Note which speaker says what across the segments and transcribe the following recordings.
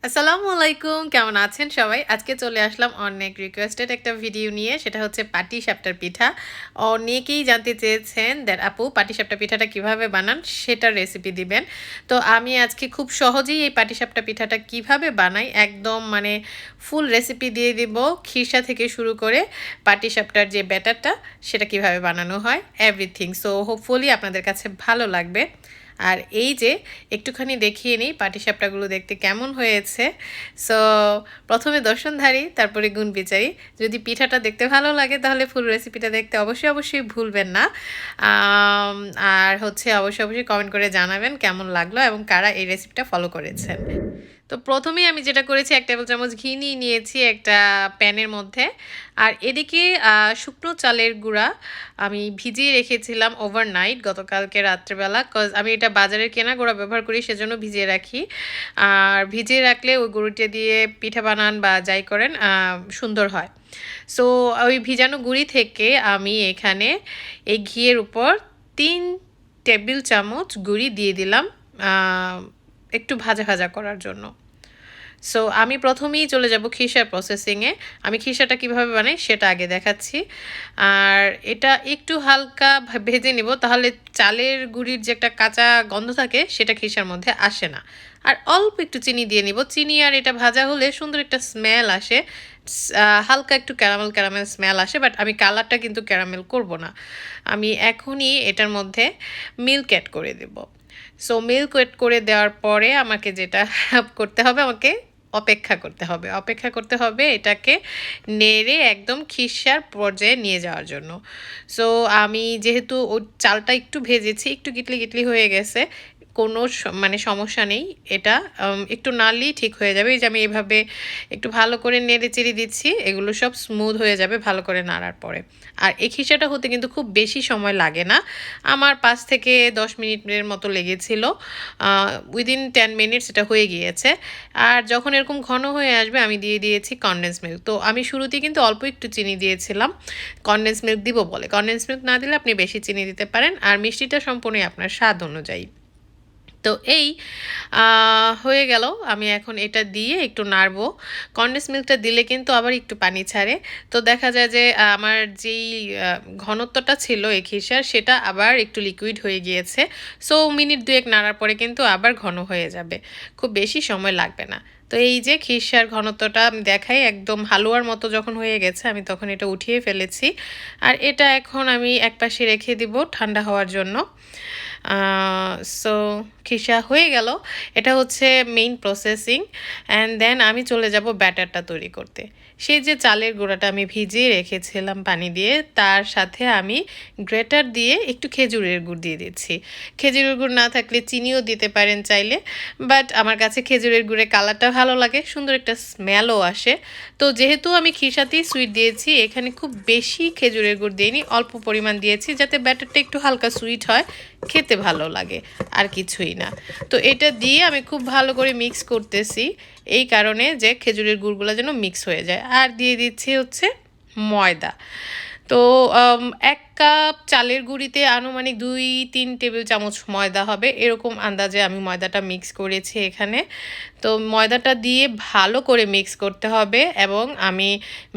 Speaker 1: আসসালামু আলাইকুম, কেমন আছেন সবাই? আজকে চলে আসলাম অনেক রিকোয়েস্টেড একটা ভিডিও নিয়ে। সেটা হচ্ছে পাটিসাপটার পিঠা। অনেকেই জানতে চেয়েছেন দ্যাট আপু পাটিসাপটা পিঠাটা কিভাবে বানান সেটার রেসিপি দিবেন। তো আমি আজকে খুব সহজেই এই পাটিসাপটা পিঠাটা কিভাবে বানাই একদম মানে ফুল রেসিপি দিয়ে দিব। খিরসা থেকে শুরু করে পাটিসাপটার যে ব্যাটারটা সেটা কিভাবে বানানো হয় এভরিথিং। সো হোপফুলি আপনাদের কাছে ভালো লাগবে। আর এই যে একটুখানি দেখিয়ে নিই পাটিসাপটাগুলো দেখতে কেমন হয়েছে। সো প্রথমে দর্শনধারী তারপরে গুণ বিচারি। যদি পিঠাটা দেখতে ভালো লাগে তাহলে ফুল রেসিপিটা দেখতে অবশ্যই ভুলবেন না। আর হচ্ছে অবশ্যই কমেন্ট করে জানাবেন কেমন লাগলো এবং কারা এই রেসিপিটা ফলো করেছেন। তো প্রথমেই আমি যেটা করেছি 1 টেবিল চামচ ঘি নিয়ে নিয়েছি একটা প্যানের মধ্যে। আর এদিকে শুকনো চালের গুঁড়া আমি ভিজিয়ে রেখেছিলাম ওভারনাইট গতকালকে রাত্রেবেলা, কজ আমি এটা বাজারের কেনা গুঁড়া ব্যবহার করি সেজন্য ভিজিয়ে রাখি। আর ভিজিয়ে রাখলে ওই গুঁড়িটা দিয়ে পিঠা বানান বা যাই করেন সুন্দর হয়। সো ওই ভিজানো গুঁড়ি থেকে আমি এখানে এই ঘিয়ের উপর 3 টেবিল চামচ গুঁড়ি দিয়ে দিলাম একটু ভাজা ভাজা করার জন্য। সো আমি প্রথমেই চলে যাব খিরসার প্রসেসিংয়ে। আমি খিরসাটা কীভাবে বানাই সেটা আগে দেখাচ্ছি। আর এটা একটু হালকা ভেজে নিব, তাহলে চালের গুঁড়ির যে একটা কাঁচা গন্ধ থাকে সেটা খিরসার মধ্যে আসে না। আর অল্প একটু চিনি দিয়ে নিব। চিনি আর এটা ভাজা হলে সুন্দর একটা স্মেল আসে, হালকা একটু ক্যারামেল স্মেল আসে, বাট আমি কালারটা কিন্তু ক্যারামেল করব না। আমি এখনই এটার মধ্যে মিল্ক অ্যাড করে দেব। সো মিল্ক অ্যাড করে দেওয়ার পরে আমাকে যেটা করতে হবে, আমাকে অপেক্ষা করতে হবে এটাকে নেড়ে একদম খিরসার পর্যায়ে নিয়ে যাওয়ার জন্য। সো আমি যেহেতু ওই চালটা একটু ভেজেছি, একটু গিটলি হয়ে গেছে, কোনো মানে সমস্যা নেই। এটা একটু নাড়লেই ঠিক হয়ে যাবে। এই যে আমি এভাবে একটু ভালো করে নেড়ে চেড়ে দিচ্ছি, এগুলো সব স্মুথ হয়ে যাবে ভালো করে নাড়ার পরে। আর এই খিরসাটা হতে কিন্তু খুব বেশি সময় লাগে না, আমার 5 থেকে 10 মিনিটের মতো লেগেছিল। উইদিন 10 মিনিটস এটা হয়ে গিয়েছে। আর যখন এরকম ঘন হয়ে আসবে আমি দিয়ে দিয়েছি কনডেন্স মিল্ক। তো আমি শুরুতেই কিন্তু অল্প একটু চিনি দিয়েছিলাম কনডেন্স মিল্ক দিব বলে। কনডেন্স মিল্ক না দিলে আপনি বেশি চিনি দিতে পারেন, আর মিষ্টিটা সম্পূর্ণই আপনার স্বাদ অনুযায়ী। তো এই হয়ে গেল। আমি এখন এটা দিয়ে একটু নাড়বো। কনডেন্স মিল্কটা দিলে কিন্তু আবার একটু পানি ছাড়ে। তো দেখা যায় যে আমার যেই ঘনত্বটা ছিল এই খিরসার সেটা আবার একটু লিকুইড হয়ে গিয়েছে। সো মিনিট 2 নাড়ার পরে কিন্তু আবার ঘন হয়ে যাবে, খুব বেশি সময় লাগবে না। তো এই যে খিরসার ঘনত্বটা আমি দেখাই, একদম হালুয়ার মতো যখন হয়ে গেছে আমি তখন এটা উঠিয়ে ফেলেছি। আর এটা এখন আমি একপাশে রেখে দিব ঠান্ডা হওয়ার জন্য। সো খিরসা হয়ে গেল। এটা হচ্ছে মেইন প্রসেসিং। অ্যান্ড দেন আমি চলে যাব ব্যাটারটা তৈরি করতে। সেই যে চালের গুঁড়াটা আমি ভিজিয়ে রেখেছিলাম পানি দিয়ে, তার সাথে আমি গ্রেটার দিয়ে একটু খেজুরের গুড় দিয়ে দিচ্ছি। খেজুরের গুড় না থাকলে চিনিও দিতে পারেন চাইলে, বাট আমার কাছে খেজুরের গুড়ের কালারটা ভালো লাগে, সুন্দর একটা স্মেলও আসে। তো যেহেতু আমি খিরসাতেই সুইট দিয়েছি, এখানে খুব বেশি খেজুরের গুড় দিইনি, অল্প পরিমাণ দিয়েছি যাতে ব্যাটারটা একটু হালকা সুইট হয়, খেতে ভালো লাগে, আর কিছুই না। তো এটা দিয়ে আমি খুব ভালো করে মিক্স করতেছি, এই কারণে যে খেজুরের গুড়গুলো যেন মিক্স হয়ে যায়। আর দিয়ে দিচ্ছি হচ্ছে ময়দা। তো 1 কাপ চালের গুঁড়িতে আনুমানিক 2-3 টেবিল চামচ ময়দা হবে, এরকম আন্দাজে আমি ময়দাটা মিক্স করেছি এখানে। তো ময়দাটা দিয়ে ভালো করে মিক্স করতে হবে, এবং আমি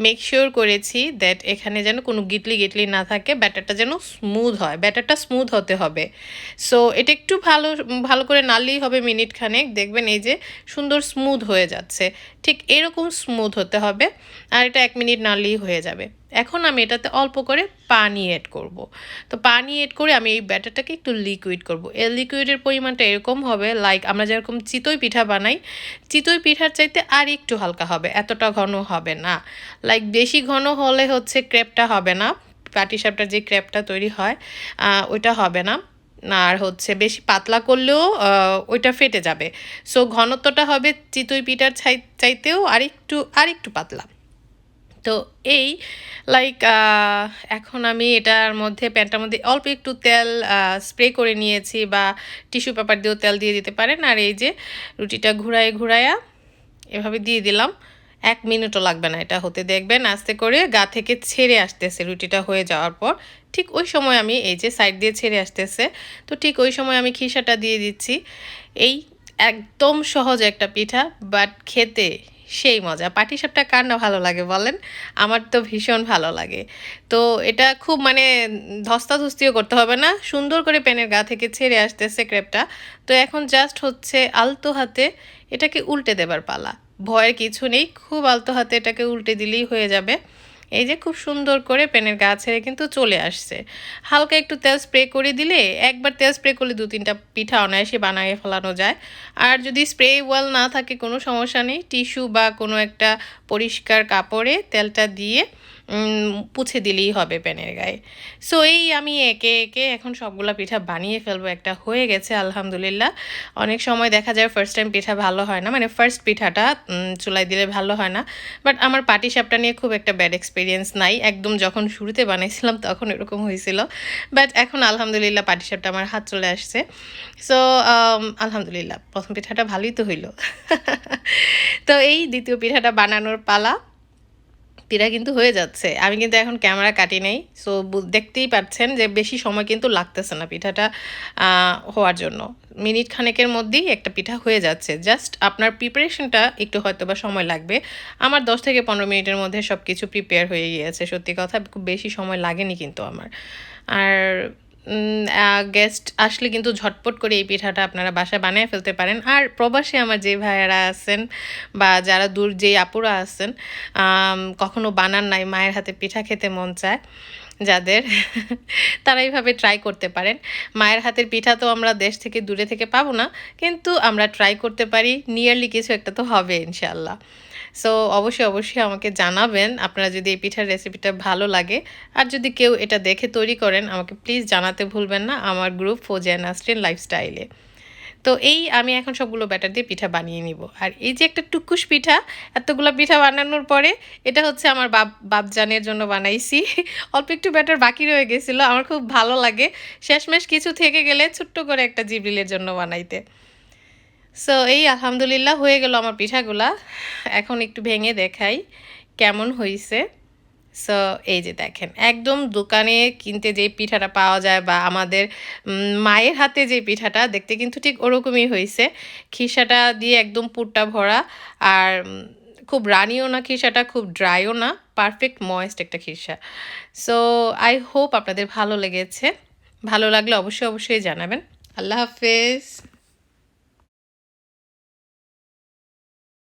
Speaker 1: মেক শিওর করেছি দ্যাট এখানে যেন কোনো গিটলি না থাকে, ব্যাটারটা যেন স্মুথ হয়, ব্যাটারটা স্মুথ হতে হবে। সো এটা একটু ভালো করে নাড়লেই হবে, মিনিট খানেক দেখবেন এই যে সুন্দর স্মুথ হয়ে যাচ্ছে, ঠিক এরকম স্মুথ হতে হবে। আর এটা 1 মিনিট নাড়লেই হয়ে যাবে। এখন আমি এটাতে অল্প করে পানি অ্যাড করব। তো পানি অ্যাড করে আমি এই ব্যাটারটাকে একটু লিকুইড করব। এই লিকুইডের পরিমাণটা এরকম হবে লাইক আমরা যেরকম চিতই পিঠা বানাই, চিতই পিঠার চাইতে আর একটু হালকা হবে, এতটা ঘন হবে না। লাইক বেশি ঘন হলে হচ্ছে ক্রেপটা হবে না, পাটিসাপটার যে ক্রেপটা তৈরি হয় ওইটা হবে না। আর হচ্ছে বেশি পাতলা করলেও ওইটা ফেটে যাবে। সো ঘনত্বটা হবে চিতই পিঠার চাইতেও আরেকটু পাতলা। তো এই লাইক এখন আমি এটার মধ্যে প্যানটার মধ্যে অল্প একটু তেল স্প্রে করে নিয়েছি, বা টিস্যু পেপার দিয়েও তেল দিয়ে দিতে পারেন। আর এই যে রুটিটা ঘুরায়া এভাবে দিয়ে দিলাম। 1 মিনিটও লাগবে না এটা হতে, দেখবেন আস্তে করে গা থেকে ছেড়ে আসতেছে রুটিটা হয়ে যাওয়ার পর। ঠিক ওই সময় আমি এই যে সাইড দিয়ে ছেড়ে আসতেছে, তো ঠিক ওই সময় আমি খিরসাটা দিয়ে দিচ্ছি। এই একদম সহজ একটা পিঠা, বাট খেতে সেই মজা। পাটিসাপটা কার না ভালো লাগে বলেন? আমার তো ভীষণ ভালো লাগে। তো এটা খুব মানে ধস্তাধস্তিও করতে হবে না, সুন্দর করে প্যানের গা থেকে ছেড়ে আসতেছে ক্রেপটা। তো এখন জাস্ট হচ্ছে আলতো হাতে এটাকে উল্টে দেবার পালা। ভয়ের কিছু নেই, খুব আলতো হাতে এটাকে উল্টে দিলেই হয়ে যাবে। এই যে খুব সুন্দর করে প্যানের গা ছেড়ে কিন্তু চলে আসছে। হালকা একটু তেল স্প্রে করে দিলে, একবার তেল স্প্রে করলে 2-3টা পিঠা অনায়াসে বানিয়ে ফেলানো যায়। আর যদি স্প্রে ওয়েল না থাকে কোনো সমস্যা নেই, টিস্যু বা কোনো একটা পরিষ্কার কাপড়ে তেলটা দিয়ে পুছে দিলেই হবে প্যানের গায়ে। সো এই আমি একে একে এখন সবগুলা পিঠা বানিয়ে ফেলবো। একটা হয়ে গেছে আলহামদুলিল্লাহ। অনেক সময় দেখা যায় ফার্স্ট টাইম পিঠা ভালো হয় না, মানে ফার্স্ট পিঠাটা চুলায় দিলে ভালো হয় না। বাট আমার পাটিসাপটা নিয়ে খুব একটা ব্যাড এক্সপিরিয়েন্স নাই, একদম যখন শুরুতে বানাইছিলাম তখন এরকম হয়েছিল। বাট এখন আলহামদুলিল্লাহ পাটিসাপটা আমার হাত চলে আসছে। সো আলহামদুলিল্লাহ প্রথম পিঠাটা ভালোই তো হইল। তো এই দ্বিতীয় পিঠাটা বানানোর পালা। পিঠা কিন্তু হয়ে যাচ্ছে, আমি কিন্তু এখন ক্যামেরা কাটি নেই। সো দেখতেই পাচ্ছেন যে বেশি সময় কিন্তু লাগতেছে না পিঠাটা হওয়ার জন্য। মিনিট খানেকের মধ্যেই একটা পিঠা হয়ে যাচ্ছে। জাস্ট আপনার প্রিপারেশনটা একটু হয়তো বা সময় লাগবে। আমার 10 থেকে 15 মিনিটের মধ্যে সব কিছু প্রিপেয়ার হয়ে গিয়েছে, সত্যি কথা খুব বেশি সময় লাগেনি কিন্তু আমার। আর গেস্ট আসলে কিন্তু ঝটপট করে এই পিঠাটা আপনারা বাসায় বানিয়ে ফেলতে পারেন। আর প্রবাসে আমার যে ভাইয়েরা আছেন বা যারা দূর যে আপুরা আছেন, কখনো বানান নাই, মায়ের হাতে পিঠা খেতে মন চায় যাদের, তারা এইভাবে ট্রাই করতে পারেন। মায়ের হাতের পিঠা তো আমরা দেশ থেকে দূরে থেকে পাবো না, কিন্তু আমরা ট্রাই করতে পারি, নিয়ারলি কিছু একটা তো হবে ইনশাল্লাহ। সো অবশ্যই অবশ্যই আমাকে জানাবেন আপনারা যদি এই পিঠার রেসিপিটা ভালো লাগে। আর যদি কেউ এটা দেখে তৈরি করেন আমাকে প্লিজ জানাতে ভুলবেন না আমার গ্রুপ ফৌজিয়া নাসরিন লাইফস্টাইলে। তো এই আমি এখন সবগুলো ব্যাটার দিয়ে পিঠা বানিয়ে নিব। আর এই যে একটা টুকুস পিঠা, এতগুলো পিঠা বানানোর পরে এটা হচ্ছে আমার বাপজানের জন্য বানাইছি। অল্প একটু ব্যাটার বাকি রয়ে গেছিলো, আমার খুব ভালো লাগে শেষমেশ কিছু থেকে গেলে ছোট্ট করে একটা জিবরিলের জন্য বানাইতে। সো এই আলহামদুলিল্লাহ হয়ে গেল আমার পিঠাগুলা। এখন একটু ভেঙে দেখাই কেমন হয়েছে। সো এই যে দেখেন, একদম দোকানে কিনতে যে পিঠাটা পাওয়া যায় বা আমাদের মায়ের হাতে যে পিঠাটা দেখতে কিন্তু ঠিক ওরকমই হয়েছে। খিসাটা দিয়ে একদম পুরটা ভরা। আর খুব রানিও না খিসাটা, খুব ড্রাইও না, পারফেক্ট ময়েস্ট একটা খিসা। সো আই হোপ আপনাদের ভালো লেগেছে। ভালো লাগলে অবশ্যই অবশ্যই জানাবেন। আল্লাহ হাফেজ।